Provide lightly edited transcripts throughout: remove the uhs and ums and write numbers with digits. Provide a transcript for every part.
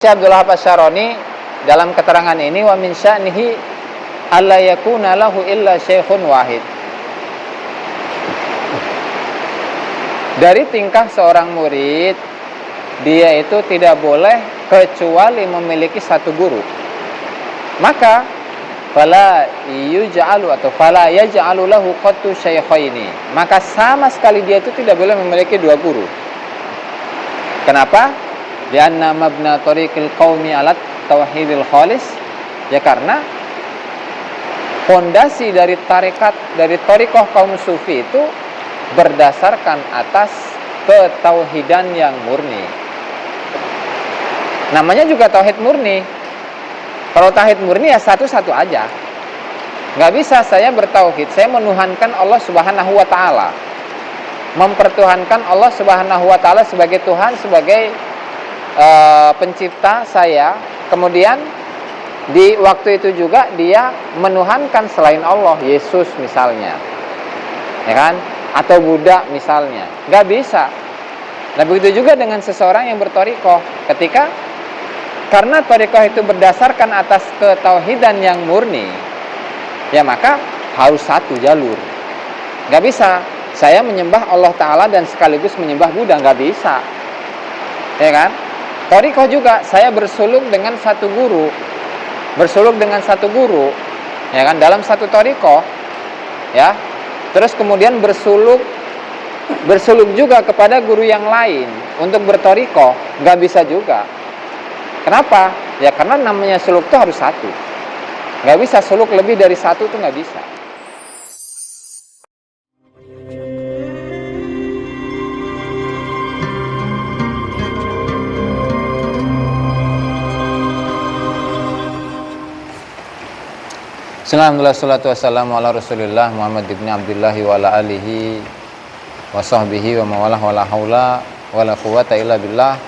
Syekh Abdul Wahab Asy-Syaroni dalam keterangan ini, wa min sya'nihi alla yakuna lahu illa syekhun wahid. Dari tingkah seorang murid, dia itu tidak boleh kecuali memiliki satu guru. Maka fala yuj'alu atau fala yaj'alu lahu qattu syaikhaini. Maka sama sekali dia itu tidak boleh memiliki dua guru. Kenapa? Lianna mabna tariqil qaumi alat tauhidil khalis. Ya karena fondasi dari thariqah kaum sufi itu berdasarkan atas ketauhidan yang murni. Namanya juga tauhid murni. Kalau tauhid murni ya satu-satu aja. Nggak bisa saya bertauhid, saya menuhankan Allah Subhanahu wa taala. Mempertuhankan Allah Subhanahu wa taala sebagai Tuhan, sebagai pencipta saya. Kemudian di waktu itu juga dia menuhankan selain Allah, Yesus misalnya, ya kan, atau Buddha misalnya. Nggak bisa. Nah begitu juga dengan seseorang yang berthariqah, ketika karena thariqah itu berdasarkan atas ketauhidan yang murni, ya maka harus satu jalur. Nggak bisa saya menyembah Allah Ta'ala dan sekaligus menyembah Buddha, nggak bisa, ya kan. Thariqah juga saya bersuluk dengan satu guru, ya kan, dalam satu thariqah, ya. Terus kemudian bersuluk juga kepada guru yang lain untuk berthariqah, nggak bisa juga. Kenapa? Ya karena namanya suluk itu harus satu. Nggak bisa suluk lebih dari satu, itu nggak bisa. Alhamdulillah, salatu wassalamu ala rasulillah Muhammad ibn Abdullah wa ala alihi wa sahbihi wa mawalah wa la hawla wa la quwata illa billah.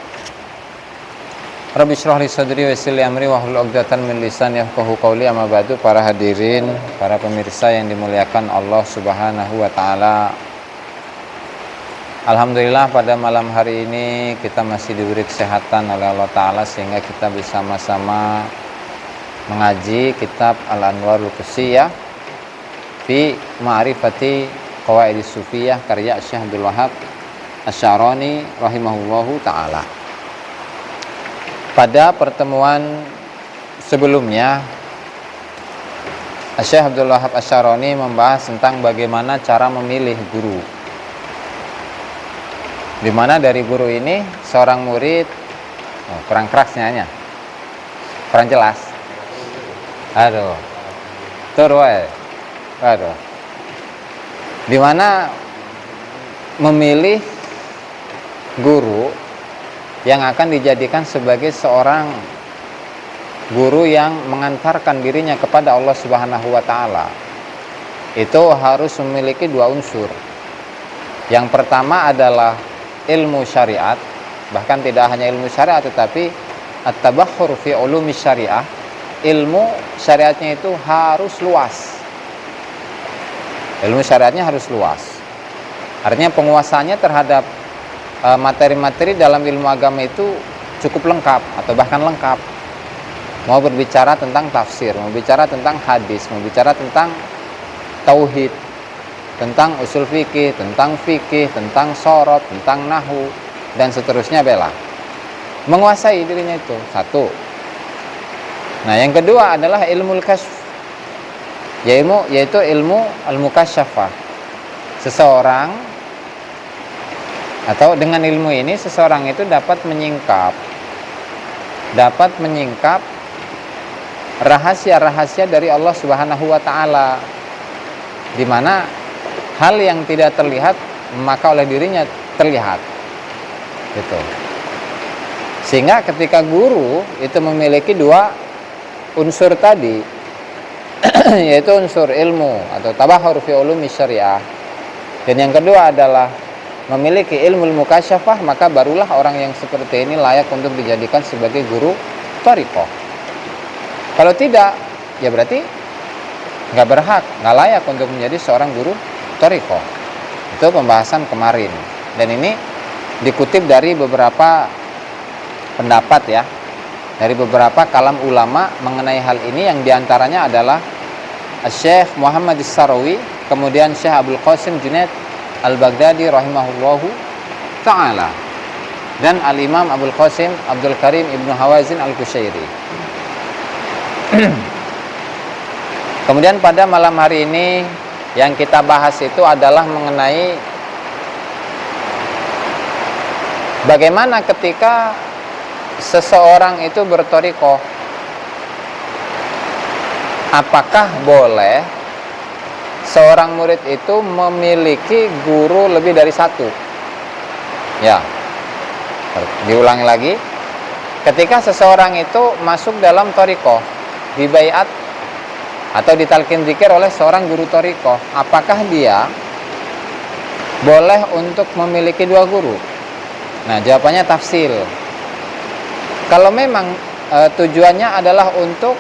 Rabbi syrah li sadri wa yassir li amri wa hlul 'uqdatan min lisani yafqahu qawli. Amma ba'du. Para hadirin, para pemirsa yang dimuliakan Allah Subhanahu wa taala. Alhamdulillah pada malam hari ini kita masih diberi kesehatan oleh Allah taala sehingga kita bersama-sama mengaji kitab Al-Anwarul Qusiyah fi Ma'rifati Qawaidis Sufiyah karya Syekh Abdul Wahab Asy-Syaroni rahimahullahu taala. Pada pertemuan sebelumnya Syekh Abdul Wahab Asy-Syaroni membahas tentang bagaimana cara memilih guru, di mana dari guru ini seorang murid kurang kerasnya, kurang jelas. Aduh, turway, aduh. Dimana memilih guru yang akan dijadikan sebagai seorang guru yang mengantarkan dirinya kepada Allah Subhanahu wa taala, itu harus memiliki dua unsur. Yang pertama adalah ilmu syariat, bahkan tidak hanya ilmu syariat tetapi at-tabahhur fi ulumi syariah. Ilmu syariatnya itu harus luas. Ilmu syariatnya harus luas. Artinya penguasaannya terhadap materi-materi dalam ilmu agama itu cukup lengkap atau bahkan lengkap. Mau berbicara tentang tafsir, mau bicara tentang hadis, mau bicara tentang tauhid, tentang usul fikih, tentang sorot, tentang nahwu dan seterusnya bela. Menguasai dirinya itu satu. Nah, yang kedua adalah ilmu al-kasyf, yaitu ilmu al-mukasyafah. Seseorang atau dengan ilmu ini seseorang itu dapat menyingkap rahasia-rahasia dari Allah Subhanahu wa taala, di mana hal yang tidak terlihat maka oleh dirinya terlihat. Gitu. Sehingga ketika guru itu memiliki dua unsur tadi, yaitu unsur ilmu atau tabahhur fi ulumi syariah, dan yang kedua adalah memiliki ilmu mukasyafah, maka barulah orang yang seperti ini layak untuk dijadikan sebagai guru thariqah. Kalau tidak, ya berarti nggak berhak, nggak layak untuk menjadi seorang guru thariqah. Itu pembahasan kemarin, dan ini dikutip dari beberapa pendapat ya, dari beberapa kalam ulama mengenai hal ini, yang diantaranya adalah Syekh Muhammad As-Sarawi, kemudian Syekh Abdul Qasim Junaid Al-Baghdadi rahimahullahu ta'ala, dan Al-Imam Abdul Qasim Abdul Karim Ibnu Hawazin Al-Qushairi. Kemudian pada malam hari ini yang kita bahas itu adalah mengenai bagaimana ketika seseorang itu berthariqah, apakah boleh seorang murid itu memiliki guru lebih dari satu? Ya, diulangi lagi. Ketika seseorang itu masuk dalam thariqah, dibaiat atau ditalkin zikir oleh seorang guru thariqah, apakah dia boleh untuk memiliki dua guru? Nah, jawabannya tafsil. Kalau memang tujuannya adalah untuk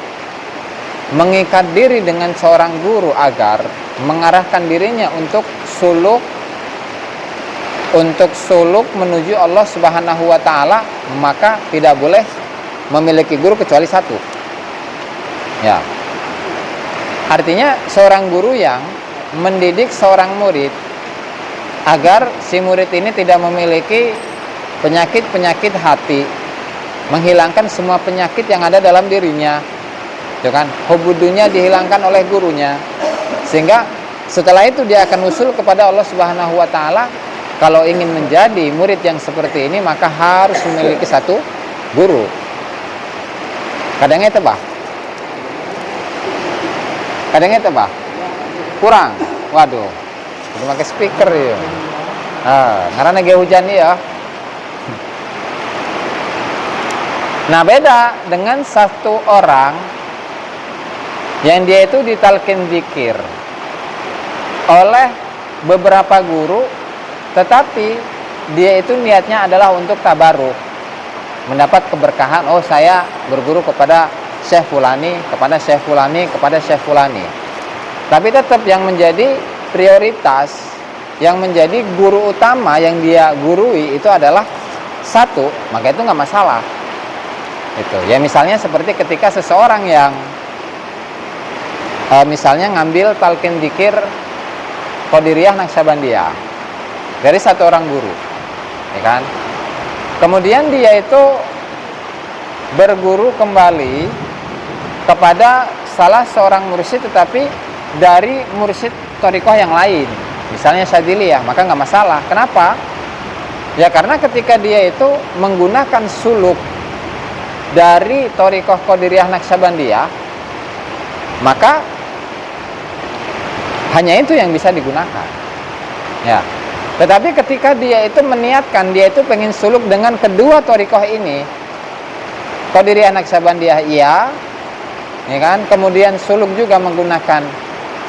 mengikat diri dengan seorang guru agar mengarahkan dirinya untuk suluk menuju Allah Subhanahu wa taala, maka tidak boleh memiliki guru kecuali satu. Ya. Artinya seorang guru yang mendidik seorang murid agar si murid ini tidak memiliki penyakit-penyakit hati, menghilangkan semua penyakit yang ada dalam dirinya. Itu kan, hubudunya dihilangkan oleh gurunya. Sehingga setelah itu dia akan usul kepada Allah Subhanahu wa taala. Kalau ingin menjadi murid yang seperti ini, maka harus memiliki satu guru. Kadangnya tebah. Kadangnya tebah. Kurang. Waduh. Udah pakai speaker ya. Karena lagi hujan ya. Nah, beda dengan satu orang yang dia itu ditalkin zikir oleh beberapa guru, tetapi dia itu niatnya adalah untuk tabaruk, mendapat keberkahan. Oh, saya berguru kepada Syekh Fulani, kepada Syekh Fulani, kepada Syekh Fulani. Tapi tetap yang menjadi prioritas, yang menjadi guru utama yang dia gurui itu adalah satu, maka itu nggak masalah. Itu ya, misalnya seperti ketika seseorang yang misalnya ngambil talqin zikir Qadiriyah Naqsabandiyah dari satu orang guru, ya kan? Kemudian dia itu berguru kembali kepada salah seorang mursyid, tetapi dari mursyid thariqah yang lain, misalnya Syadziliyah, maka nggak masalah. Kenapa? Ya karena ketika dia itu menggunakan suluk dari thariqah Qadiriyah Naqsabandiyah, maka hanya itu yang bisa digunakan. Ya. Tetapi ketika dia itu meniatkan, dia itu pengen suluk dengan kedua thariqah ini, Qadiriyah Naqsabandiyah iya, ya kan? Kemudian suluk juga menggunakan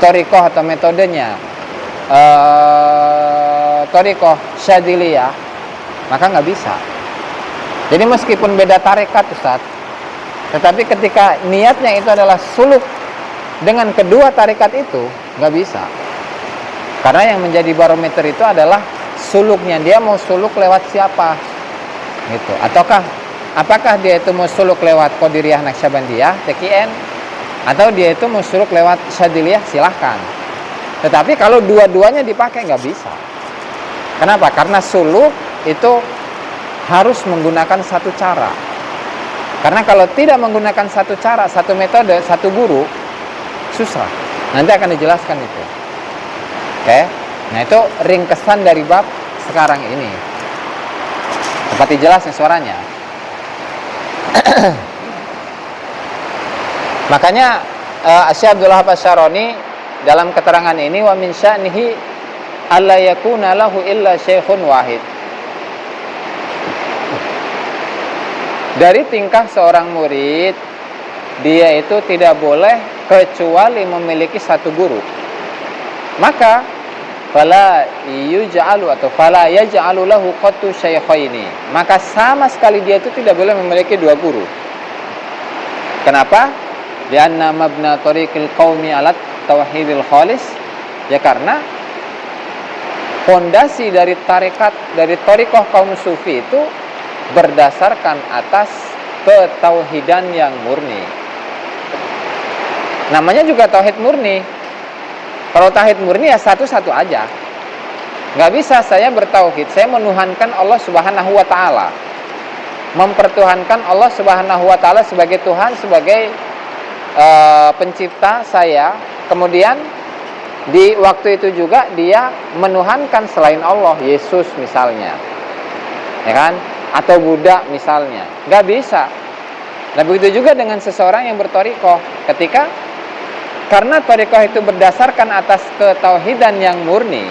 thariqah atau metodenya thariqah Syadziliyah, maka nggak bisa. Jadi meskipun beda tarekat, Ustaz, tetapi ketika niatnya itu adalah suluk dengan kedua tarekat itu, nggak bisa. Karena yang menjadi barometer itu adalah suluknya, dia mau suluk lewat siapa, gitu. Ataukah apakah dia itu mau suluk lewat Qadiriyah Naqsabandiyah TKN, atau dia itu mau suluk lewat Syadziliyah, silahkan. Tetapi kalau dua-duanya dipakai nggak bisa. Kenapa? Karena suluk itu harus menggunakan satu cara. Karena kalau tidak menggunakan satu cara, satu metode, satu guru, susah. Nanti akan dijelaskan itu. Oke, nah itu ringkesan dari bab sekarang ini. Seperti jelasnya suaranya. Makanya Syekh Abdul Wahhab Asy-Syarani dalam keterangan ini, wa min sya'nihi alla yakuna lahu illa syekhun wahid. Dari tingkah seorang murid, dia itu tidak boleh kecuali memiliki satu guru. Maka fala yuj'alu atau fala yaj'alu lahu qattu syaikhaini, maka sama sekali dia itu tidak boleh memiliki dua guru. Kenapa? Lianna mabna tariqil qaumi alat tauhidil khalis, ya karena fondasi dari tarekat, dari thariqah kaum sufi itu berdasarkan atas ketauhidan yang murni. Namanya juga tauhid murni. Kalau tauhid murni ya satu-satu aja. Nggak bisa saya bertauhid, saya menuhankan Allah Subhanahu wa Ta'ala, mempertuhankan Allah Subhanahu wa Ta'ala sebagai Tuhan, sebagai pencipta saya. Kemudian di waktu itu juga dia menuhankan selain Allah, Yesus misalnya, ya kan, atau Buddha misalnya. Nggak bisa. Nah begitu juga dengan seseorang yang berthariqah, karena thariqah itu berdasarkan atas ketauhidan yang murni,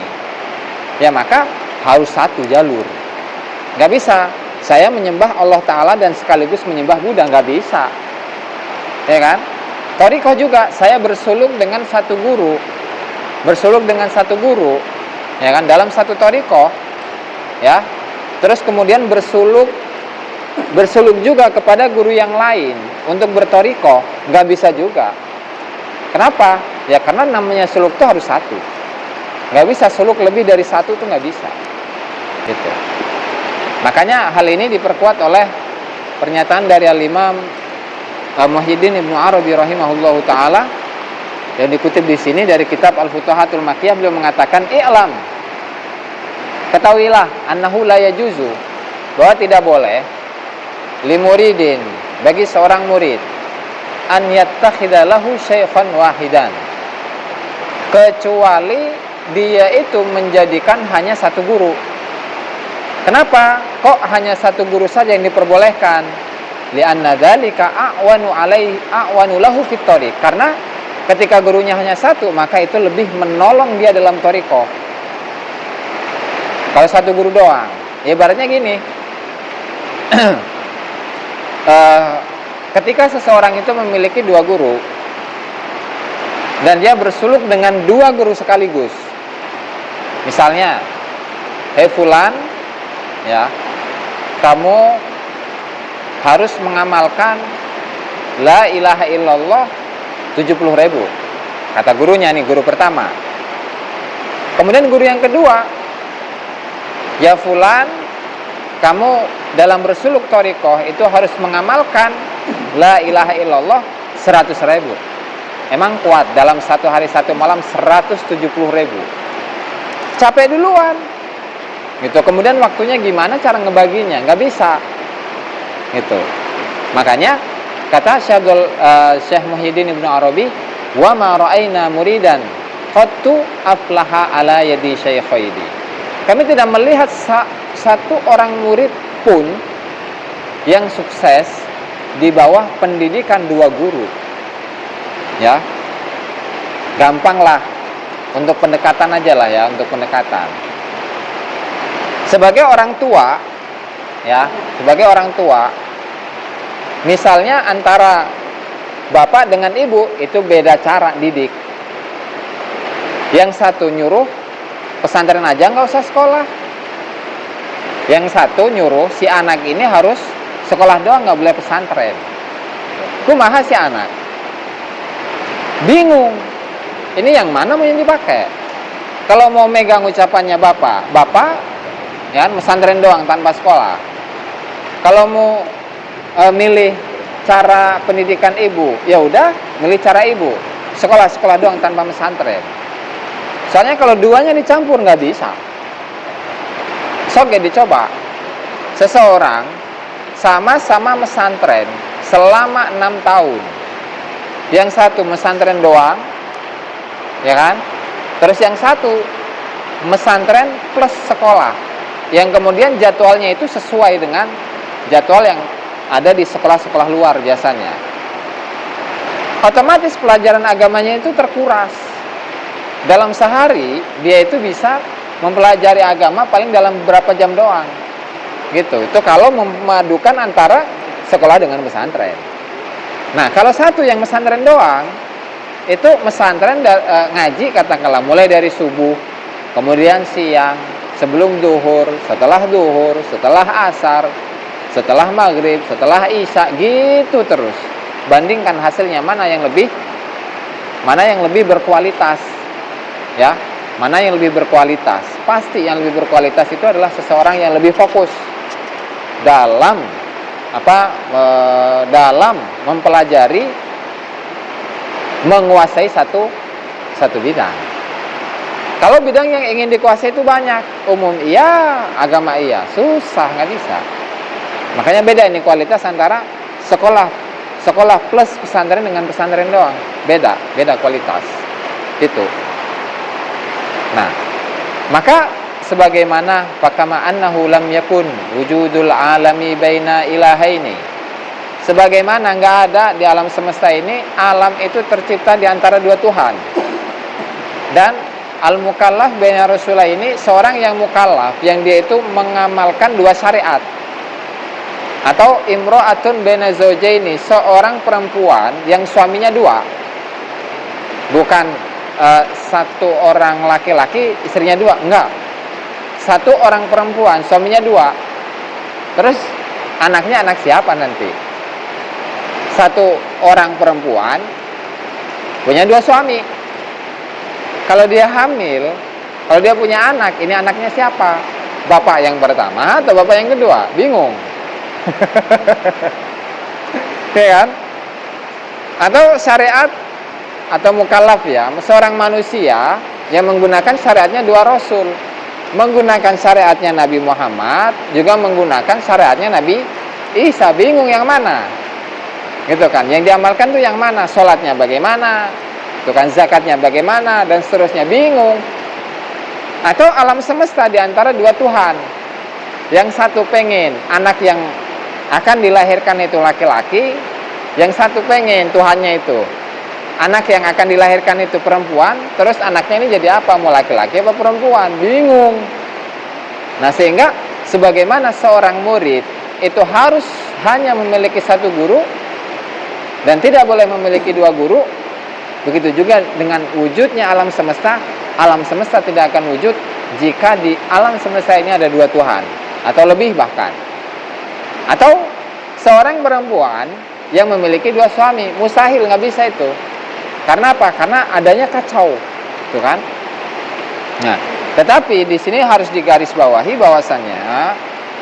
ya maka harus satu jalur. Nggak bisa saya menyembah Allah Ta'ala dan sekaligus menyembah Buddha, nggak bisa, ya kan. Thariqah juga saya bersuluk dengan satu guru, ya kan, dalam satu thariqah, ya. Terus kemudian bersuluk juga kepada guru yang lain untuk berthariqah, nggak bisa juga. Kenapa? Ya karena namanya suluk itu harus satu. Nggak bisa suluk lebih dari satu, itu nggak bisa. Gitu. Makanya hal ini diperkuat oleh pernyataan dari Al-Imam Muhyiddin Ibnu Arabi rahimahullahu taala yang dikutip di sini dari kitab Al-Futuhatul Makkiyah. Beliau mengatakan, "I'lam, ketahuilah, annahu la yajuzu, bahwa tidak boleh li muridin, bagi seorang murid, an yattakhidha lahu syaikhan wahidan, kecuali dia itu menjadikan hanya satu guru." Kenapa kok hanya satu guru saja yang diperbolehkan? Li'anna dzalika a'wanu lahu fit thariq, karena ketika gurunya hanya satu, maka itu lebih menolong dia dalam thariqah. Kalau satu guru doang, ya ibaratnya gini. Ketika seseorang itu memiliki dua guru dan dia bersuluk dengan dua guru sekaligus, misalnya, "Hei fulan, ya, kamu harus mengamalkan la ilaha illallah 70.000, kata gurunya nih, guru pertama. Kemudian guru yang kedua, "Ya fulan, kamu dalam bersuluk thariqah itu harus mengamalkan la ilaha illallah 100.000. Emang kuat dalam satu hari satu malam 170.000. Capek duluan. Gitu. Kemudian waktunya gimana cara ngebaginya? Nggak bisa. Gitu. Makanya kata Syekh Muhyiddin Ibnu Arabi, "Wa ma ra'aina muridan qattu aflaha ala yadi syaikhaini." Kami tidak melihat satu orang murid pun yang sukses di bawah pendidikan dua guru. Ya. Gampanglah untuk pendekatan aja lah ya, untuk pendekatan. Sebagai orang tua, ya, sebagai orang tua, misalnya antara bapak dengan ibu itu beda cara didik. Yang satu nyuruh pesantren aja, nggak usah sekolah. Yang satu nyuruh si anak ini harus sekolah doang, nggak boleh pesantren. Kumaha si anak bingung, ini yang mana mau yang dipakai. Kalau mau megang ucapannya bapak ya pesantren doang tanpa sekolah. Kalau mau milih cara pendidikan ibu, ya udah milih cara ibu, sekolah doang tanpa pesantren. Soalnya kalau duanya dicampur nggak bisa. Sok ya dicoba. Seseorang sama-sama pesantren selama 6 tahun. Yang satu pesantren doang, ya kan? Terus yang satu pesantren plus sekolah, yang kemudian jadwalnya itu sesuai dengan jadwal yang ada di sekolah-sekolah luar biasanya. Otomatis pelajaran agamanya itu terkuras. Dalam sehari dia itu bisa mempelajari agama paling dalam beberapa jam doang. Gitu. Itu kalau memadukan antara sekolah dengan pesantren. Nah, kalau satu yang pesantren doang, itu pesantren ngaji katakanlah mulai dari subuh, kemudian siang, sebelum duhur, setelah asar, setelah maghrib, setelah isya, gitu terus. Bandingkan hasilnya mana yang lebih berkualitas, ya, mana yang lebih berkualitas. Pasti yang lebih berkualitas itu adalah seseorang yang lebih fokus dalam dalam mempelajari, menguasai satu bidang. Kalau bidang yang ingin dikuasai itu banyak, umum iya, agama iya, susah, nggak bisa. Makanya beda ini kualitas antara sekolah plus pesantren dengan pesantren doang, beda kualitas itu. Nah, maka sebagaimana fakama annahu lam yakun wujudul alami baina ilahaini, sebagaimana nggak ada di alam semesta ini alam itu tercipta di antara dua Tuhan. Dan al-mukallaf baina rasulah ini seorang yang mukallaf, yang dia itu mengamalkan dua syariat. Atau imro'atun baina zawjaini, seorang perempuan yang suaminya dua. Bukan satu orang laki-laki istrinya dua, enggak. Satu orang perempuan suaminya dua. Terus anaknya anak siapa nanti? Satu orang perempuan punya dua suami. Kalau dia hamil, kalau dia punya anak, ini anaknya siapa? Bapak yang pertama atau bapak yang kedua? Bingung. Ya kan? Atau syariat atau mukallaf ya, seorang manusia yang menggunakan syariatnya dua rasul, menggunakan syariatnya Nabi Muhammad, juga menggunakan syariatnya Nabi Isa. Bingung yang mana? Gitu kan? Yang diamalkan tuh yang mana? Sholatnya bagaimana? Itu kan zakatnya bagaimana, dan seterusnya, bingung. Atau alam semesta di antara dua Tuhan. Yang satu pengen anak yang akan dilahirkan itu laki-laki, yang satu pengen Tuhannya itu anak yang akan dilahirkan itu perempuan, terus anaknya ini jadi apa? Mau laki-laki apa perempuan? Bingung. Nah, sehingga sebagaimana seorang murid itu harus hanya memiliki satu guru dan tidak boleh memiliki dua guru, begitu juga dengan wujudnya alam semesta. Alam semesta tidak akan wujud jika di alam semesta ini ada dua Tuhan, atau lebih bahkan. Atau seorang perempuan yang memiliki dua suami, mustahil, nggak bisa itu. Karena apa? Karena adanya kacau, tuh kan? Nah, tetapi di sini harus digarisbawahi bahwasannya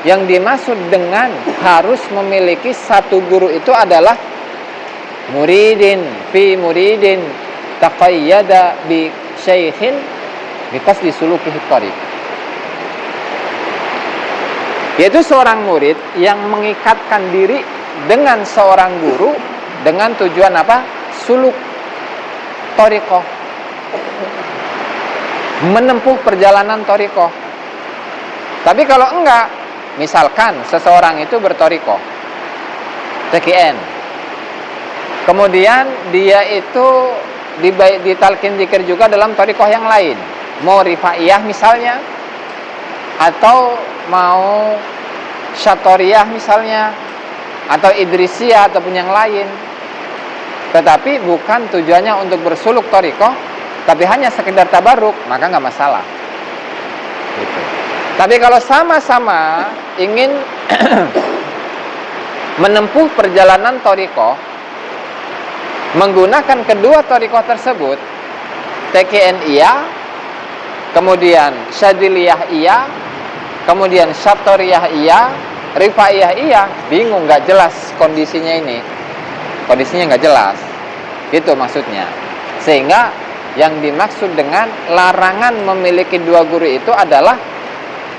yang dimaksud dengan harus memiliki satu guru itu adalah muridin fi muridin taqayyada bi syaikhin bi qasdi sulukihi thariq, yaitu seorang murid yang mengikatkan diri dengan seorang guru dengan tujuan apa? Suluk thariqah, menempuh perjalanan thariqah. Tapi kalau enggak, misalkan seseorang itu berthariqah TKN, kemudian dia itu ditalkin zikir juga dalam thariqah yang lain, mau rifaiyah misalnya, atau mau syatoriyah misalnya, atau idrisiyah ataupun yang lain, tetapi bukan tujuannya untuk bersuluk thariqah, tapi hanya sekedar tabarruk, maka nggak masalah gitu. Tapi kalau sama-sama ingin menempuh perjalanan thariqah menggunakan kedua thariqah tersebut, TKN iya, kemudian Syadziliyah iya, kemudian Syatoriyah iya, Rifaiyah iya, bingung, nggak jelas kondisinya ini. Kondisinya nggak jelas, gitu maksudnya. Sehingga yang dimaksud dengan larangan memiliki dua guru itu adalah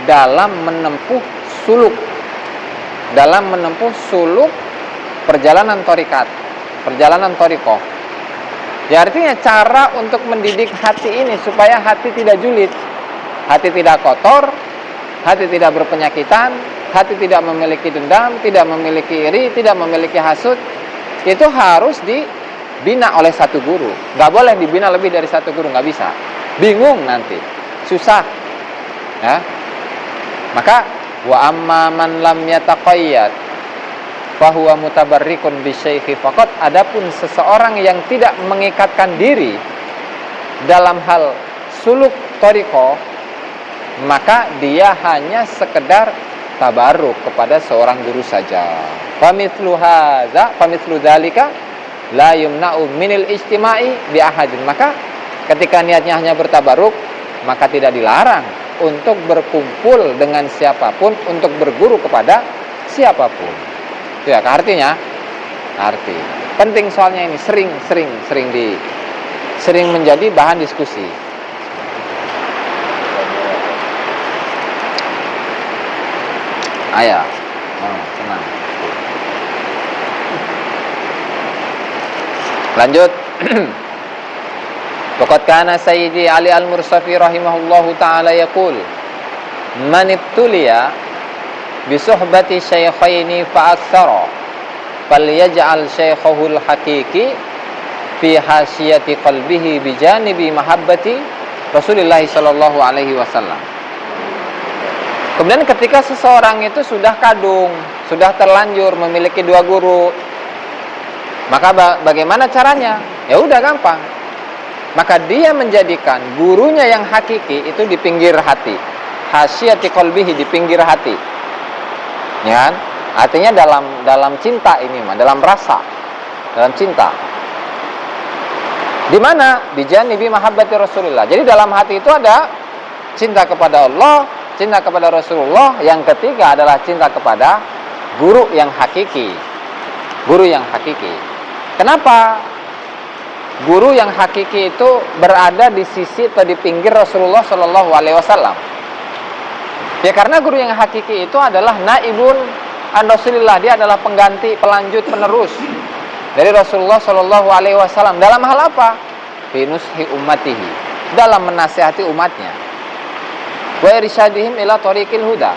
dalam menempuh suluk, dalam menempuh suluk perjalanan thariqat, perjalanan thariqah. Ya, artinya cara untuk mendidik hati ini supaya hati tidak julid, hati tidak kotor, hati tidak berpenyakitan, hati tidak memiliki dendam, tidak memiliki iri, tidak memiliki hasud, itu harus dibina oleh satu guru. Nggak boleh dibina lebih dari satu guru, nggak bisa. Bingung nanti, susah. Ya. Maka wa amma man lam yataqayyad fahuwa mutabarrikun bisyaikhi faqat, adapun seseorang yang tidak mengikatkan diri dalam hal suluk thariqah, maka dia hanya sekedar tabarruk kepada seorang guru saja. Famithlu hadza famithlu dzalika la yumna'u minil ijtima'i bi ahadin, maka ketika niatnya hanya bertabarruk, maka tidak dilarang untuk berkumpul dengan siapapun, untuk berguru kepada siapapun. Itu ya, artinya arti. Penting soalnya ini sering menjadi bahan diskusi. Ayah, senang. Lanjut. Waqad kana Sayyidi Ali Al-Mursafi rahimahullahu ta'ala yaqul man ibtuliya bi suhbati syaikhaini fa'athara falyaj'al syaikhahu al-haqiqi fi hasiyati qalbihi bi janibi mahabbati Rasulullah sallallahu alaihi wasallam. Kemudian ketika seseorang itu sudah kadung, sudah terlanjur memiliki dua guru, maka bagaimana caranya? Ya udah gampang. Maka dia menjadikan gurunya yang hakiki itu di pinggir hati. Hasyati qalbihi, di pinggir hati. Ya kan? Artinya dalam cinta ini mah, dalam rasa, dalam cinta. Di mana? Bijanibi mahabbati Rasulullah. Jadi dalam hati itu ada cinta kepada Allah, cinta kepada Rasulullah. Yang ketiga adalah cinta kepada guru yang hakiki. Guru yang hakiki. Kenapa? Guru yang hakiki itu berada di sisi atau di pinggir Rasulullah Shallallahu Alaihi Wasallam. Ya karena guru yang hakiki itu adalah naibun an Rasulillah, dia adalah pengganti, pelanjut, penerus dari Rasulullah Shallallahu Alaihi Wasallam. Dalam hal apa? Binushi ummatihi, dalam menasihati umatnya. Wa irsyadihim ila thariqil huda.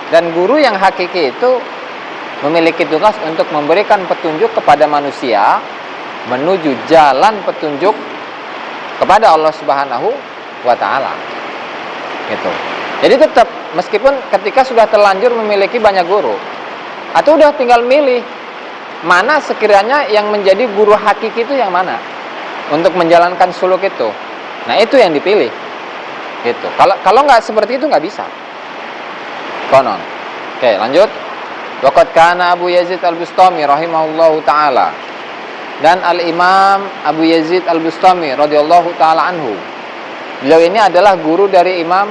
Dan guru yang hakiki itu memiliki tugas untuk memberikan petunjuk kepada manusia menuju jalan petunjuk kepada Allah Subhanahu wa taala. Gitu. Jadi tetap meskipun ketika sudah terlanjur memiliki banyak guru, atau udah tinggal milih mana sekiranya yang menjadi guru hakiki itu yang mana untuk menjalankan suluk itu. Nah, itu yang dipilih. Gitu. Kalau nggak seperti itu nggak bisa. Konon. Oke, lanjut. Waqad kana Abu Yazid Al-Bustami rahimahullahu taala, dan Al-Imam Abu Yazid Al-Bustami radhiyallahu ta'ala anhu. Beliau ini adalah guru dari Imam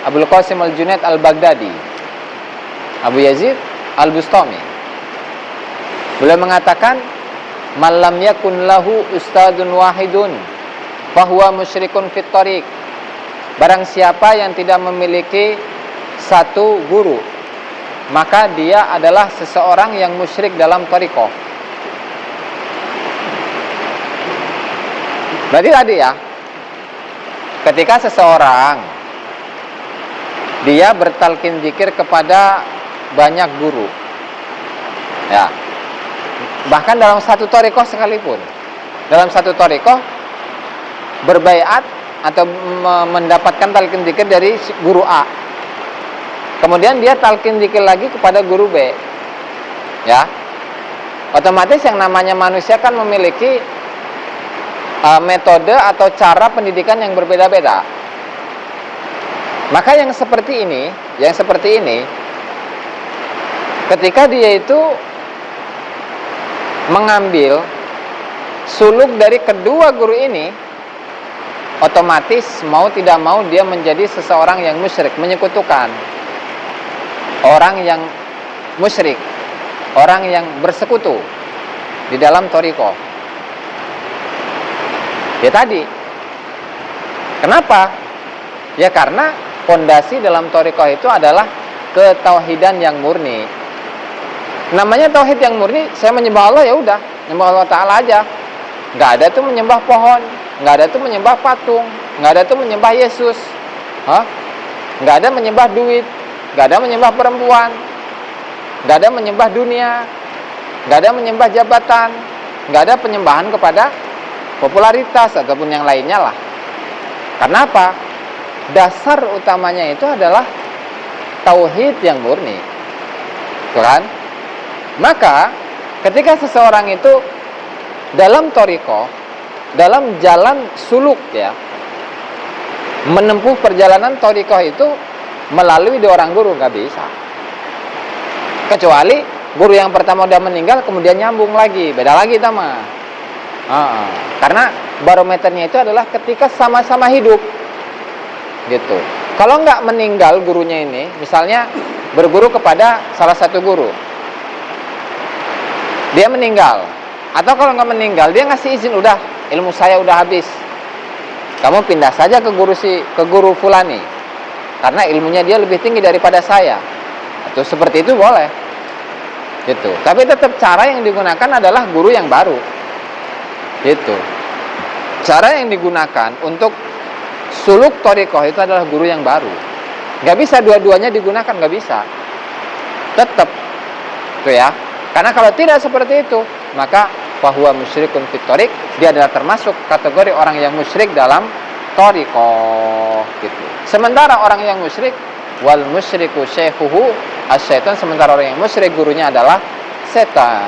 Abul Qasim Al-Junaid Al-Baghdadi. Abu Yazid Al-Bustami. Beliau mengatakan, "Man lam yakun lahu ustadun wahidun fahuwa musyrikun fit thariq." Barang siapa yang tidak memiliki satu guru, maka dia adalah seseorang yang musyrik dalam thariqah. Berarti tadi ya, ketika seseorang dia bertalqin zikir kepada banyak guru, ya, bahkan dalam satu thariqah sekalipun, dalam satu thariqah berbaiat atau mendapatkan talqin zikir dari guru A, kemudian dia talqin zikir lagi kepada guru B, ya, otomatis yang namanya manusia kan memiliki metode atau cara pendidikan yang berbeda-beda. Maka yang seperti ini, ketika dia itu mengambil suluk dari kedua guru ini, otomatis mau tidak mau dia menjadi seseorang yang musyrik, menyekutukan, orang yang musyrik, orang yang bersekutu di dalam thariqah. Ya tadi. Kenapa? Ya karena fondasi dalam thariqah itu adalah ketauhidan yang murni. Namanya tauhid yang murni, saya menyembah Allah ya udah, menyembah Allah Ta'ala aja. Nggak ada tuh menyembah pohon, nggak ada tuh menyembah patung, nggak ada tuh menyembah Yesus, nggak ada menyembah duit, nggak ada menyembah perempuan, nggak ada menyembah dunia, nggak ada menyembah jabatan, nggak ada penyembahan kepada popularitas ataupun yang lainnya lah. Karena apa? Dasar utamanya itu adalah tauhid yang murni, kan? Maka ketika seseorang itu dalam thariqah, dalam jalan suluk ya, menempuh perjalanan thariqah itu melalui dua orang guru, nggak bisa. Kecuali guru yang pertama udah meninggal kemudian nyambung lagi, beda lagi sama. Karena barometernya itu adalah ketika sama-sama hidup, gitu. Kalau nggak meninggal gurunya ini, misalnya berguru kepada salah satu guru, dia meninggal. Atau kalau nggak meninggal, dia ngasih izin, udah, ilmu saya udah habis, kamu pindah saja ke guru fulani, karena ilmunya dia lebih tinggi daripada saya. Atau seperti itu boleh, gitu. Tapi tetap cara yang digunakan adalah guru yang baru, gitu. Cara yang digunakan untuk suluk thariqah itu adalah guru yang baru. Nggak bisa dua-duanya digunakan, nggak bisa. Tetap, tuh ya. Karena kalau tidak seperti itu, maka fahuwa musyrikun fit thariq, dia adalah termasuk kategori orang yang musyrik dalam thariqah, gitu. Sementara orang yang musyrik, wal musyriku syekhuhu asyaitan, sementara orang yang musyrik gurunya adalah setan.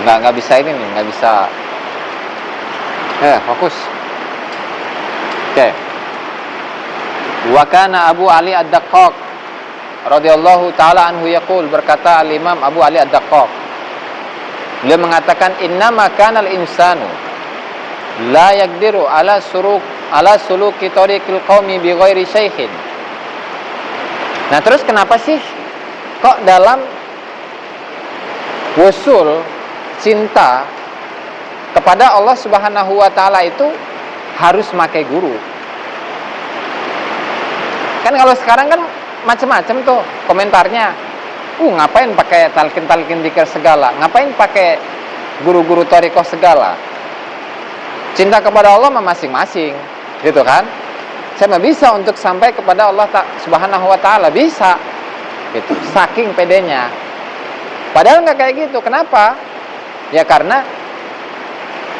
Nggak bisa ini nih, nggak bisa. Fokus. Oke. Wa kana Abu Ali Ad-Daqqaq radhiyallahu taala anhu yaqul, berkata al-Imam Abu Ali Ad-Daqqaq, beliau mengatakan, innama kanal insanu la yaqdiru ala suluki tariqil qaumi bi ghairi syaikhin. Nah, terus kenapa sih kok dalam wusul cinta kepada Allah Subhanahu wa taala itu harus pakai guru? Kan kalau sekarang kan macam-macam tuh komentarnya. Ngapain pakai talqin dzikir segala? Ngapain pakai guru-guru thariqah segala? Cinta kepada Allah mah masing-masing, gitu kan? Saya mah bisa untuk sampai kepada Allah Subhanahu wa taala, bisa. Gitu. Saking pedenya. Padahal nggak kayak gitu. Kenapa? Ya karena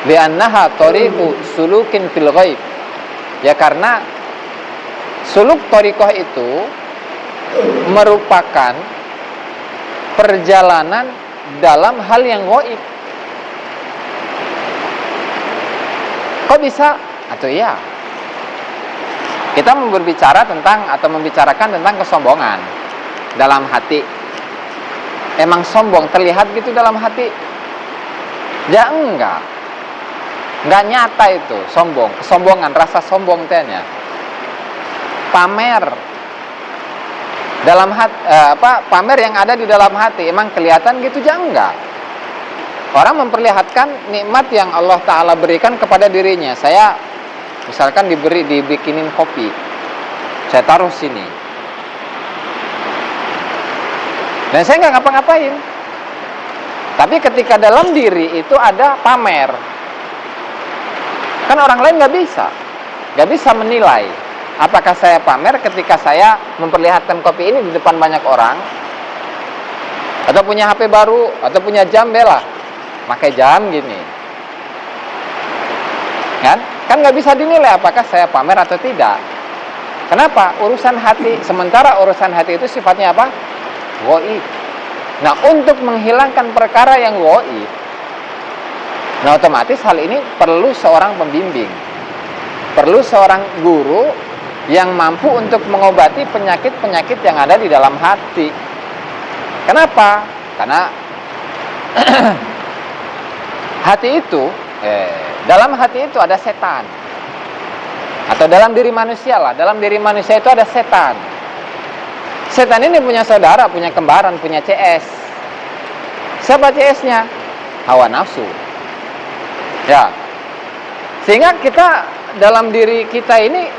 li'annaha thariqu sulukin fil ghaib. Ya karena suluk thariqah itu merupakan perjalanan dalam hal yang gaib. Kok bisa? Atau ya, kita berbicara tentang atau membicarakan tentang kesombongan dalam hati. Emang sombong terlihat gitu dalam hati? Ya enggak nyata itu sombong, kesombongan, rasa sombong tehnya. Pamer dalam hati, pamer yang ada di dalam hati, emang kelihatan gitu? Ya enggak. Orang memperlihatkan nikmat yang Allah Ta'ala berikan kepada dirinya. Saya misalkan dibikinin kopi, saya taruh sini, dan saya nggak ngapa-ngapain. Tapi ketika dalam diri itu ada pamer, kan orang lain nggak bisa menilai apakah saya pamer ketika saya memperlihatkan kopi ini di depan banyak orang, atau punya HP baru, atau punya jam, bela pakai jam gini, kan nggak bisa dinilai apakah saya pamer atau tidak. Kenapa? Urusan hati. Sementara urusan hati itu sifatnya apa? Ghaib. Nah, untuk menghilangkan perkara yang ghaib, nah otomatis hal ini perlu seorang pembimbing, perlu seorang guru yang mampu untuk mengobati penyakit-penyakit yang ada di dalam hati. Kenapa? Karena hati itu, dalam hati itu ada setan. Atau dalam diri manusia lah, dalam diri manusia itu ada setan. Setan ini punya saudara, punya kembaran, punya CS. Siapa CS-nya? Hawa nafsu. Ya. Sehingga kita, dalam diri kita ini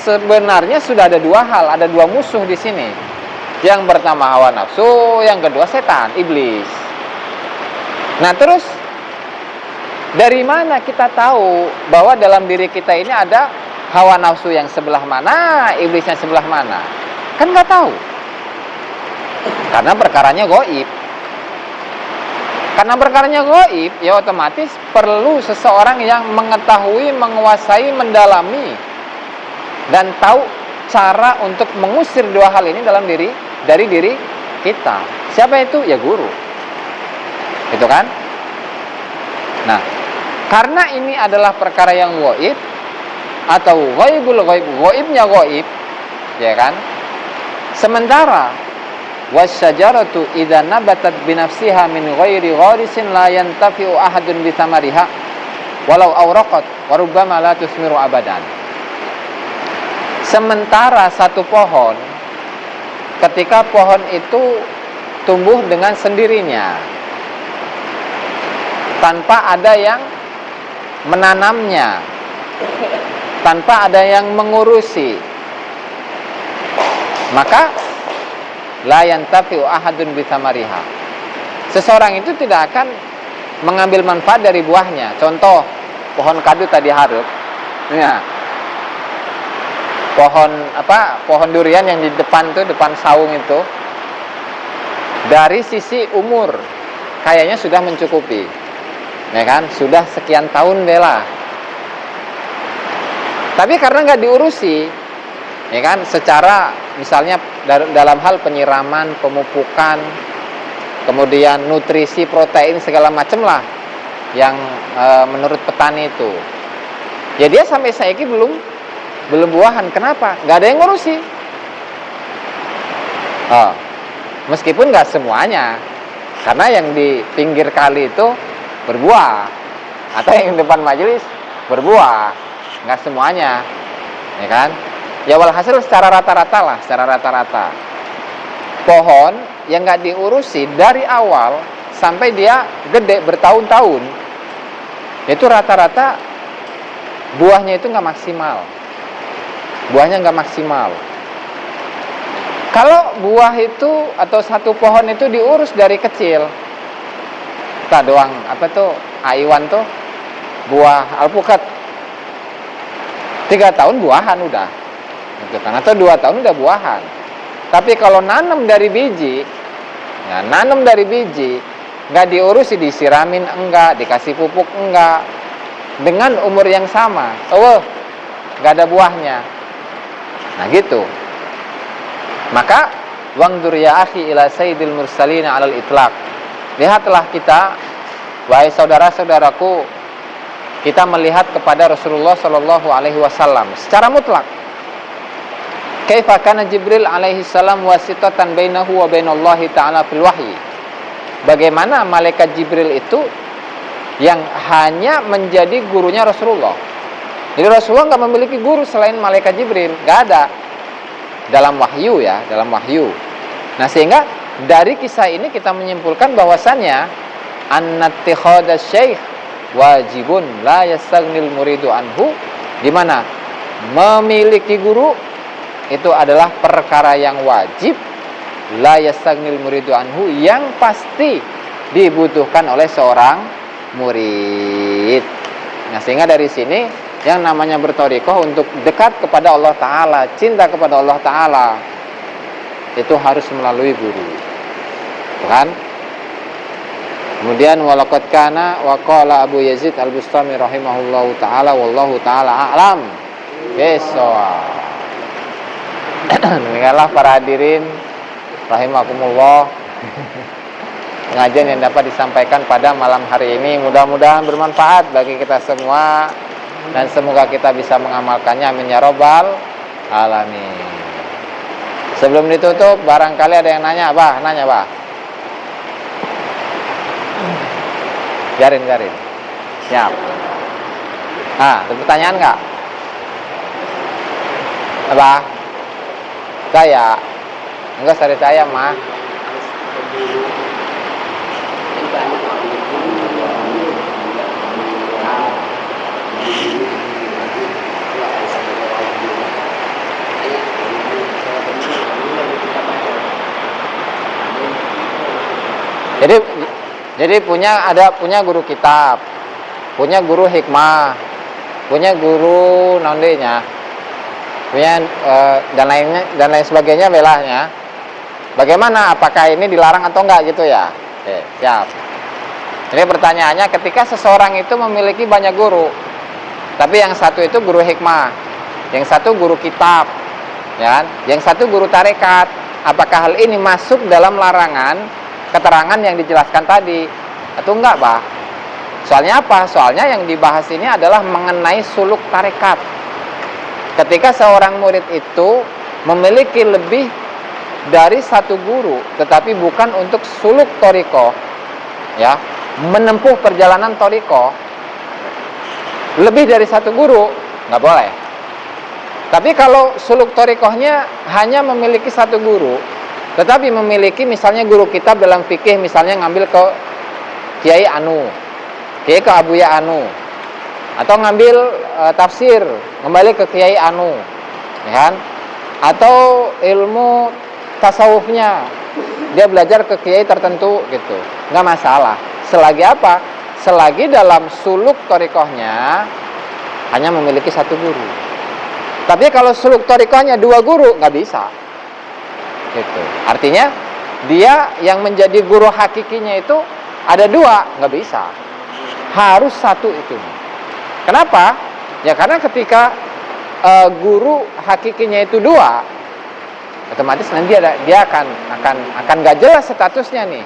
sebenarnya sudah ada dua hal, ada dua musuh di sini. Yang pertama hawa nafsu, yang kedua setan, iblis. Nah, terus dari mana kita tahu bahwa dalam diri kita ini ada hawa nafsu yang sebelah mana, iblisnya sebelah mana? Kan nggak tahu. Karena perkaranya gaib. Karena perkaranya gaib, ya otomatis perlu seseorang yang mengetahui, menguasai, mendalami, dan tahu cara untuk mengusir dua hal ini dari diri kita. Siapa itu? Ya guru. Itu kan? Nah, karena ini adalah perkara yang gaib atau ghaibul ghaib, gaibnya gaib, ya kan? Sementara wasyajaratu idza nabatat binafsiha min ghairi gharisin la yantafi'u ahadun bi thamariha walau awraqat wa rubbama la tusmiru abadan. Sementara satu pohon, ketika pohon itu tumbuh dengan sendirinya tanpa ada yang menanamnya, tanpa ada yang mengurusi, maka la yantafi'u ahadun bithamariha. Seseorang itu tidak akan mengambil manfaat dari buahnya. Contoh, pohon kadu tadi harap. Ya. Pohon durian yang di depan tuh, depan saung itu, dari sisi umur kayaknya sudah mencukupi. Ya kan? Sudah sekian tahun bela. Tapi karena nggak diurusi, ya kan, secara misalnya dalam hal penyiraman, pemupukan, kemudian nutrisi, protein segala macam lah yang menurut petani itu, ya dia sampai saiki belum buahan. Kenapa? Nggak ada yang ngurusi. Meskipun nggak semuanya, karena yang di pinggir kali itu berbuah, atau yang di depan majelis berbuah, nggak semuanya, ya kan? Ya walhasil secara rata-rata pohon yang nggak diurusi dari awal sampai dia gede bertahun-tahun, itu rata-rata buahnya itu nggak maksimal. Kalau buah itu atau satu pohon itu diurus dari kecil, tak doang aiwan tuh buah alpukat 3 tahun buahan udah, gitu kan, atau 2 tahun udah buahan. Tapi kalau nanam dari biji, nggak diurusi, disiramin enggak, dikasih pupuk enggak, dengan umur yang sama, nggak ada buahnya. Nah gitu. Maka wangdur ya akhi ila sayyidil mursalin 'alal itlaq. Lihatlah kita, wahai saudara-saudaraku, kita melihat kepada Rasulullah sallallahu alaihi wasallam secara mutlak. Kaifa kana Jibril alaihi salam wasitatan bainahu wa bainallahi ta'ala fil wahyi. Bagaimana malaikat Jibril itu yang hanya menjadi gurunya Rasulullah. Jadi Rasulullah nggak memiliki guru selain malaikat Jibril, nggak ada. Dalam wahyu. Nah, sehingga dari kisah ini kita menyimpulkan bahwasannya annattikhadasy syekh wajibun la yastaghnil muridu anhu, di mana memiliki guru itu adalah perkara yang wajib, la yastaghnil muridu anhu, yang pasti dibutuhkan oleh seorang murid. Nah, sehingga dari sini yang namanya berthariqah untuk dekat kepada Allah Ta'ala, cinta kepada Allah Ta'ala, itu harus melalui guru, kan? Kemudian walaqad kana wa qala Abu Yazid Al-Bustami rahimahullahu ta'ala wallahu ta'ala a'lam bisawab. Demikianlah para hadirin rahimakumullah, pengajian yang dapat disampaikan pada malam hari ini mudah-mudahan bermanfaat bagi kita semua, dan semoga kita bisa mengamalkannya, amin ya rabbal alamin. Sebelum ditutup, barangkali ada yang nanya, Bah. Garin. Siap. Ada pertanyaan nggak? Apa? Saya? Enggak, saya mah. Jadi punya guru kitab, punya guru hikmah, punya guru nondenya, punya dan lain sebagainya belahnya. Bagaimana? Apakah ini dilarang atau enggak gitu ya? Oke, siap. Jadi pertanyaannya, ketika seseorang itu memiliki banyak guru, tapi yang satu itu guru hikmah, yang satu guru kitab, ya, yang satu guru tarekat, apakah hal ini masuk dalam larangan keterangan yang dijelaskan tadi atau enggak, Bah? Soalnya apa? Soalnya yang dibahas ini adalah mengenai suluk tarekat. Ketika seorang murid itu memiliki lebih dari satu guru, tetapi bukan untuk suluk thariqah, ya, menempuh perjalanan thariqah, lebih dari satu guru nggak boleh. Tapi kalau suluk thariqahnya hanya memiliki satu guru, tetapi memiliki misalnya guru kitab dalam fikih, misalnya ngambil ke Kiai Anu, Kiai ke Abuya Anu, atau ngambil tafsir kembali ke Kiai Anu, ya kan? Atau ilmu tasawufnya dia belajar ke kiai tertentu gitu, nggak masalah. Selagi apa? Selagi dalam suluk thariqahnya hanya memiliki satu guru. Tapi kalau suluk thariqahnya dua guru, nggak bisa. Gitu. Artinya dia yang menjadi guru hakikinya itu ada dua, nggak bisa. Harus satu itu. Kenapa? Ya karena ketika guru hakikinya itu dua, otomatis nanti dia akan nggak jelas statusnya nih,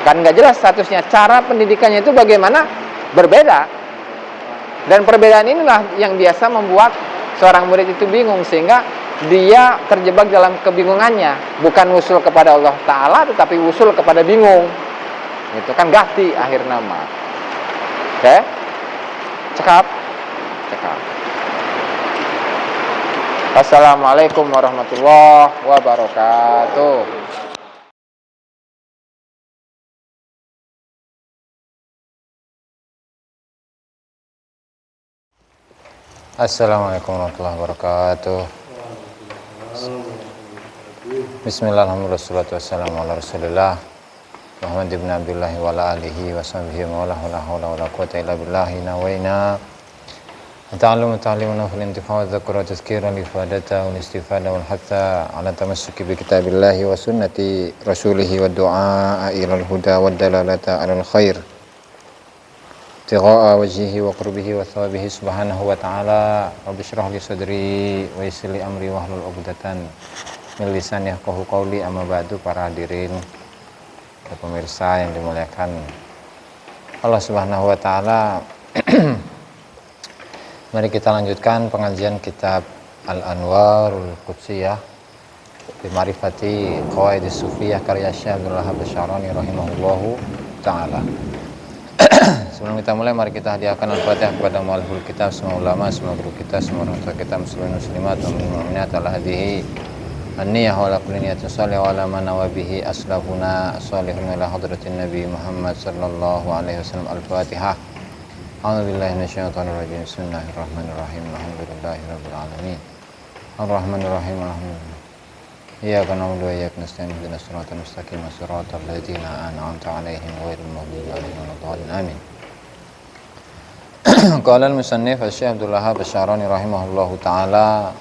kan nggak jelas statusnya. Cara pendidikannya itu bagaimana berbeda, dan perbedaan inilah yang biasa membuat seorang murid itu bingung, sehingga dia terjebak dalam kebingungannya, bukan usul kepada Allah Ta'ala tetapi usul kepada bingung. Itu kan ganti akhir nama. Oke, cekap. Assalamualaikum warahmatullahi wabarakatuh. Assalamualaikum warahmatullahi wabarakatuh. Bismillahirrahmanirrahim. Wassalatu wassalamu ala Rasulillah Muhammad ibn Abdullah wa ala alihi wa sahbihi wa la hawla wa la quwwata illa billahi nawaina ta'allumu ta'limun fil intifa'u dzakra tazkiran li fadata wal istifada wal hatta ala tamassuki bi kitabillahi wa sunnati rasulih wa du'a ila al huda wad dalalata ala al khair tiqa'a wajhihi wa qurbihi wa thawabihi subhanahu wa ta'ala. Rabbi shrah li sadri wa yassir li amri wahlul 'uqdatan min lisani yafqahu qawli. Amma ba'du, para hadirin dan pemirsa yang dimuliakan Allah Subhanahu wa taala. Mari kita lanjutkan pengajian kitab Al-Anwarul Qudsiyah bi Ma'rifati Qawaidis Sufiyah karya Syekh Abdul Wahhab Asy-Sya'rani rahimahullahu taala. Sebelum kita mulai, mari kita hadiahkan Al-Fatihah kepada mualliful kitab, semua ulama, semua guru kita, semua orang tua kita, muslimin muslimat, mu'minat ala hadihi an-niyah wa ala kulli niyatin shalihah wa ala ma nawa bihi aslafuna shalihun ila hadratin Nabi Muhammad sallallahu alaihi wasallam. Al-Fatihah. A'udzubillahi minasyaitonir rajim. Bismillahirrahmanirrahim. Alhamdulillahirabbil alamin. Arrahmanirrahim. Alhamdulillah. Iyyaka na'budu wa iyyaka nasta'in. Ihdinas siratal mustaqim. Siratal ladzina an'amta 'alaihim ghairil maghdubi 'alaihim waladdallin. Amin. Qala al-musannif Syekh Abdul Wahhab Asy-Sya'rani rahimahullahu taala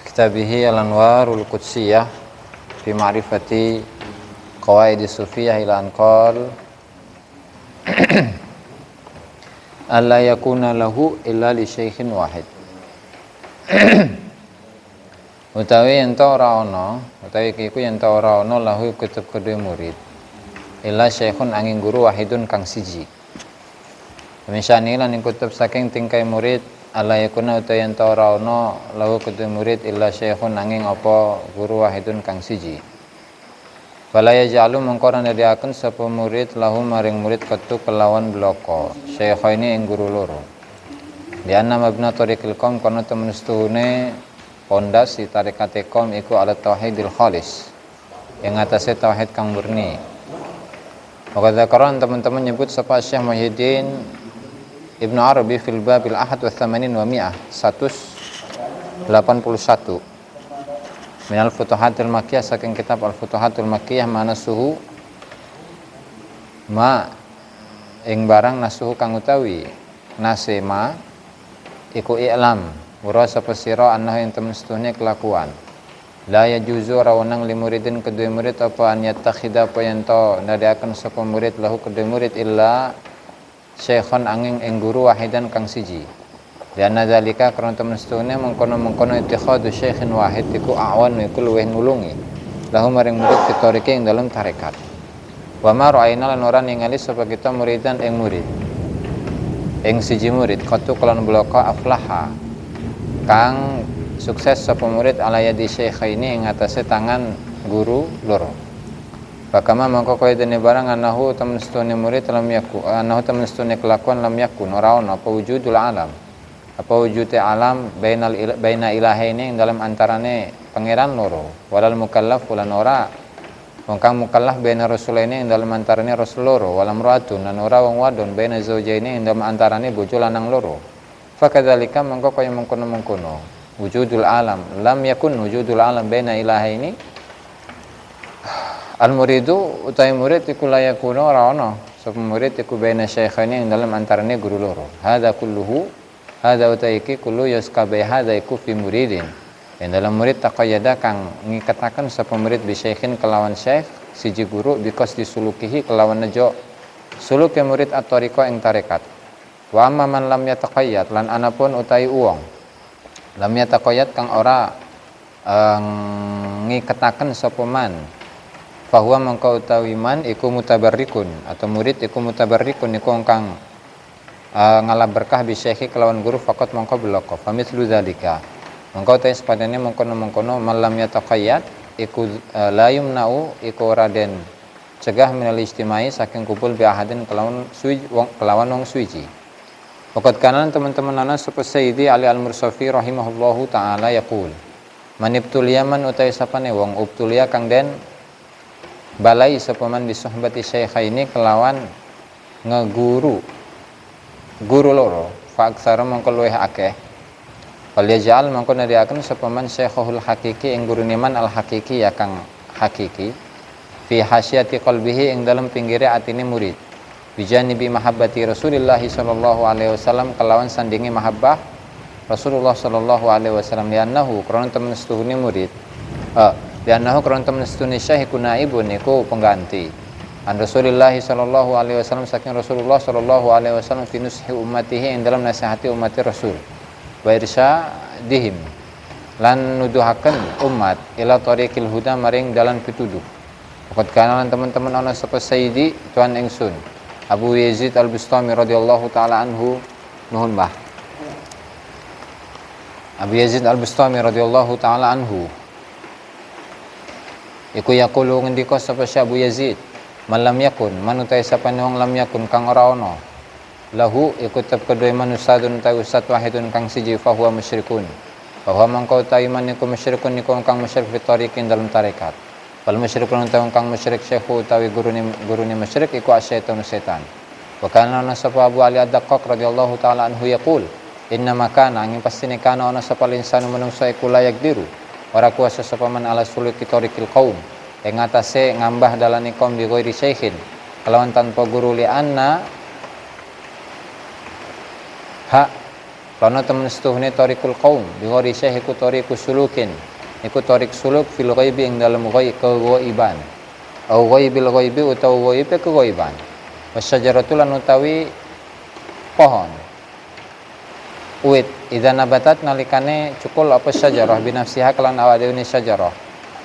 kitabih Al-Anwarul Qudsiyah fi ma'rifati qawaidis sufiyah ila anqal alla yakuna lahu illa li syaikhin wahid. Utawi yen ta ora ana, utawi iku yen ta ora ana lahu kutub kedhe murid illa syaikhun angin guru wahidun kang siji. Misalnya lan ing kutub saking tingkai murid alla yakuna utawi yen ta ora ana lahu kedhe murid illa syaikhun angin apa guru wahidun kang siji. Fala yaj'alu mengkora nadiaken sapa murid lahu maring murid ketu kelawan bloko syaikhaini ing guru loro. Di anna mabna tariqil qaum kana temenustuhune pondasi tarekat qaum iku ala tauhidil khalis, yang atasnya tauhid kang murni. Maka zakaran teman-teman nyebut sapa Syekh Muhyiddin Ibnu Arabi fil babil ahad wa thamanin wa mi'ah 181 minal futuhatul makkiyah, saking kitab al-futuhatul makkiyah, mana suhu ma ing barang nasuhu kang utawi nasema iku i'lam ura sapa sira annahu ing temen setuhne kelakuan la yajuzu rawanang li muridin kedue murid apa an yattakhidha apa yen to ndadekaken sapa murid lahu kedue murid illa syekhon angin ing guru wahidan kang siji. Dan nadzalika karena temen setuhne mengkono ittikhadu syaikhin wahid iku awan iku luweh nulungi lahu maring murid fitorike ing dalam tarekat. Wa ma ra'ayna lan ora ningali sapa kita muridan ing murid ing siji murid qatu kelan bloko aflaha kang sukses sapa murid ala yadi syaikhaini ing atase tangan guru loro. Bakama mangko kaya dene barang anahu temen setuhne murid lam yaku anahu temen setuhne kelakuan lam yakun ora ana apa wujudul alam apa wujud alam baina ilahaini ing dalam antarane pangeran loro, walal mukallaf ulan ora wong kang mukallaf baina rasulaini ing dalam antarane rasul loro, walam raatun lan ora wong wadon baina zaujaini ing dalam antarane bojo lanang loro. Fakadzalika mengko kaya mengkono-mengkono wujudul alam lam yakun wujudul alam baina ilahaini al muridu utai murid iku layakuno ora ono sapa murid iku baina syaikhaini ing dalam antarane guru loro. Hadza kulluhu hadza utaiki kullu yaskabe hadza iku fi muridin ing dalam murid taqayyada kang ngiketaken sapa murid bi syaikhin kelawan syaikh siji guru bikos disulukihi kelawan nejo suluk ke murid at-tariqah ing tarekat. Wa amma man lam yataqayyad lan anapun utai uwong lam yataqayyad kang ora ngiketaken sapa man bahwa mengkau utawi man iku mutabarrikun atau murid iku mutabarrikun iku kang ngalap berkah bi syekhi kelawan guru faqat mengkau beloko famithlu zalika mengkau tes padane mengkono malam yataqayyad iku la yumna'u iku raden cegah minal istimai saking kumpul bi ahadin kelawan wong suci. Faqat kanan teman-teman ana sapa Sayyidi Ali Al-Mursafi rahimahullahu taala yaqul manibtul yaman utawi sapane wong ubtulia kang den balai sepaman di sohbati syaikhaini kelawan ngeguru guru loro fa aksara mangko luwih akeh wal yaj'al mangko nadiaken sepaman syaikhul hakiki ing guru niman al hakiki ya kang hakiki fi hasyati qalbihi ing dalam pinggire atine murid bijanibi mahabbati Rasulillah sallallahu alaihi wasallam kelawan sandingi mahabbah Rasulullah sallallahu alaihi wasallam liannahu krana temen setuhune murid liannahu krana temen setuhune syekh iku naibun iku pengganti an Rasulillah sallallahu alaihi wasallam saking Rasulullah sallallahu alaihi wasallam fi nushi ummatihi ing dalam nasihati umat Rasul wa irsyadihim lan nuduhaken umat ila tariqil huda maring dalan pituduh. Faqad kana teman-teman ana sapa Sayyidi tuan ingsun Abu Yazid Al-Bustami radhiyallahu taala anhu nuhun bah Abu Yazid Al-Bustami radhiyallahu taala anhu iku yaqulu ngendika sapa Abu Yazid man lam yakun manutai sapane wong lam yakun kang ora ana lahu iku tetep kedue manusadun ta ustad wahidun kang siji fa huwa musyrikun bahwa mangko ta iman iku musyrikun iku kang musyrik fi tariqin dalam tarekat wal musyrikun ta kang musyrik syekhu utawi gurune musyrik iku asyaiton setan wa kana sapa Abu Ali Ad-Daqqaq radhiyallahu taala anhu yaqul inna makana angin pastine kana ana sapa linsanu manungsa iku layak diru ora kuasa sapa man ala suluki tariqil qaum ing atase ngambah dalane kaum bi ghairi syekhin kelawan tanpa guru li anna ha karena temen setuhne tariqul qaum bi ghairi syekh iku tariqus sulukin iku tariq suluk fil ghaibi ing dalam keghaiban au ghaibil ghaibi utawa ghaibe keghaiban wasyajaratu lan utawi pohon uwit idza nabatat nalikane cukul apa syajarah binafsiha kelan awadene syajarah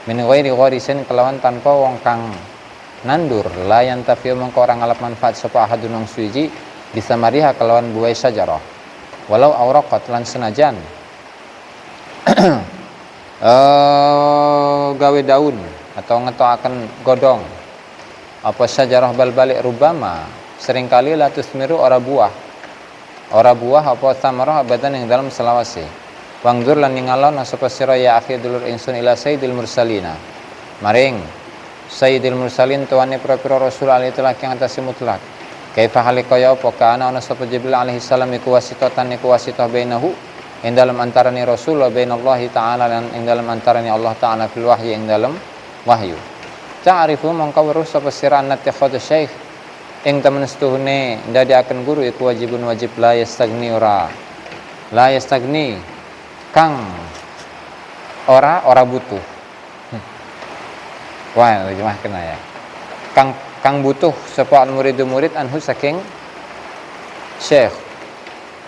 min ghairi gharisin kelawan tanpa wong kang nandur la yantafi mengko ora ngalap manfaat sapa ahadun wong suci bisa mariha kelawan buai syajarah walau auraqat lan senajan gawe daun atau ngetokaken godong apa syajarah bal-balik rubama seringkali la tusmiru ora buah apa samarah abadan yang dalam selawase wangdur lan ningalon sapa sira ya akhi dulur insun ila sayyidil mursalina maring sayyidil mursalin tuane pira-pira rasul alaihi laki atas mutlak kaifa halikaya apa kana ana sapa Jibril alaihi salam iku wasitatan iku wasitah bainahu ing dalam antarane rasul wa bainallahi taala lan ing dalam antarane Allah taala fil wahyi ing dalam wahyu ta'rifu mongko weruh sapa sira annat takhadhu syekh ing temen setuhune ndadekaken guru iku wajibun wajib la yastagni kang ora butuh wah gimana kena ya kang butuh sapa murid anhu saking syekh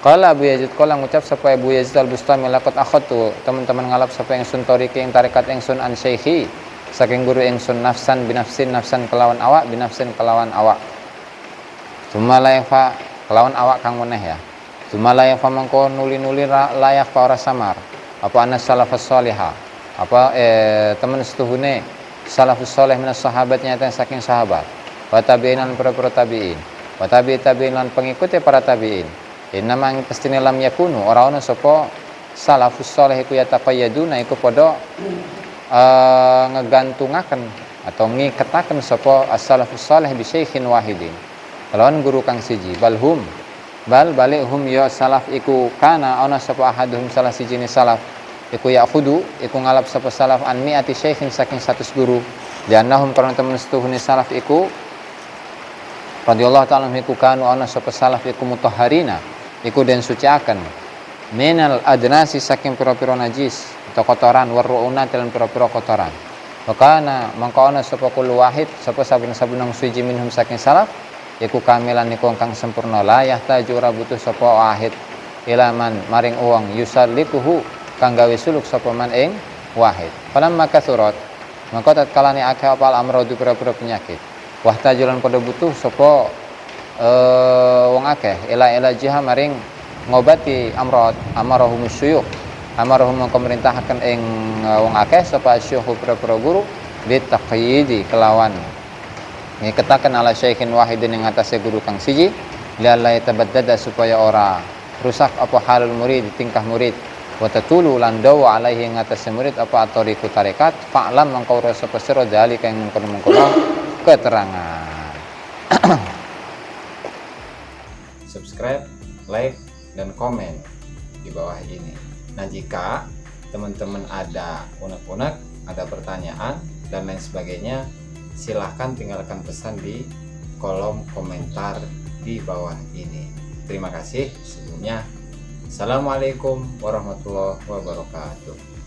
qala Abu Yazid qala ngucap sapa Abu Yazid Al-Bustami laqad akhadtu teman-teman ngalap sapa ingsun tariki ing tarekat ingsun an syekhi saking guru ingsun nafsan binafsin nafsan kelawan awak binafsin kelawan awak Sumalayafa kelawan awak kang meneh ya Sumalayafa mangko nuli-nuli layak ora samar apa anas salafus salihah apa teman setuhune salafus salih minas sahabatnya yang saking sahabat wa tabi'in lan para tabi'in wa tabi'in lan pengikutnya para tabi'in Innama pastine lam yakunu ora ono sapa salafus saleh iku yataqayyaduna iku padha ngegantungaken atau ngiketaken sapa as-salafus saleh bi syaikhin wahidin kalawan guru kang siji balhum balik hum ya salaf iku kana ana sapa ahaduhum salah sijine salaf iku ya'khudu iku ngalap sapa salaf an mi'ati syaikhin saking 100 guru diannahum karena temen setuhune salaf iku radhiyallahu ta'ala iku kanu ana sapa salaf iku mutahharina iku den suciaken minal adnasi saking pira-pira najis atau kotoran warruuna lan pira-pira kotoran wakana mangko ana sapa kullu wahid sapa saben-saben suci minhum saking salaf iku kamilan iku kang sempurna la yahtaju ora butuh sapa wahid ilaman maring uang yusallituhu kang gawe suluk sapa man ing wahid falamma kathurat mangko tatkalane akeh apal amradu pira-pira penyakit wahtajulan pada butuh sapa wong akeh ila jiha maring ngobati amrad amarahum syuyukh amarahum pemerintahkan ing wong akeh sapa syuyukh pira-pira guru bitaqyidi kelawan ngiketaken ala syaikhin wahidin ing atase guru kang siji lalla tabaddada supaya ora rusak apa halul murid tingkah murid wa tatulu lan dawa alaihi ing atase murid apa atoriku tarekat fa'lam mangko ora sapa sira dalika ing mengkono keterangan. Subscribe, like, dan komen di bawah ini. Nah, jika teman-teman ada unek-unek, ada pertanyaan dan lain sebagainya, silahkan tinggalkan pesan di kolom komentar di bawah ini. Terima kasih sebelumnya. Assalamualaikum warahmatullahi wabarakatuh.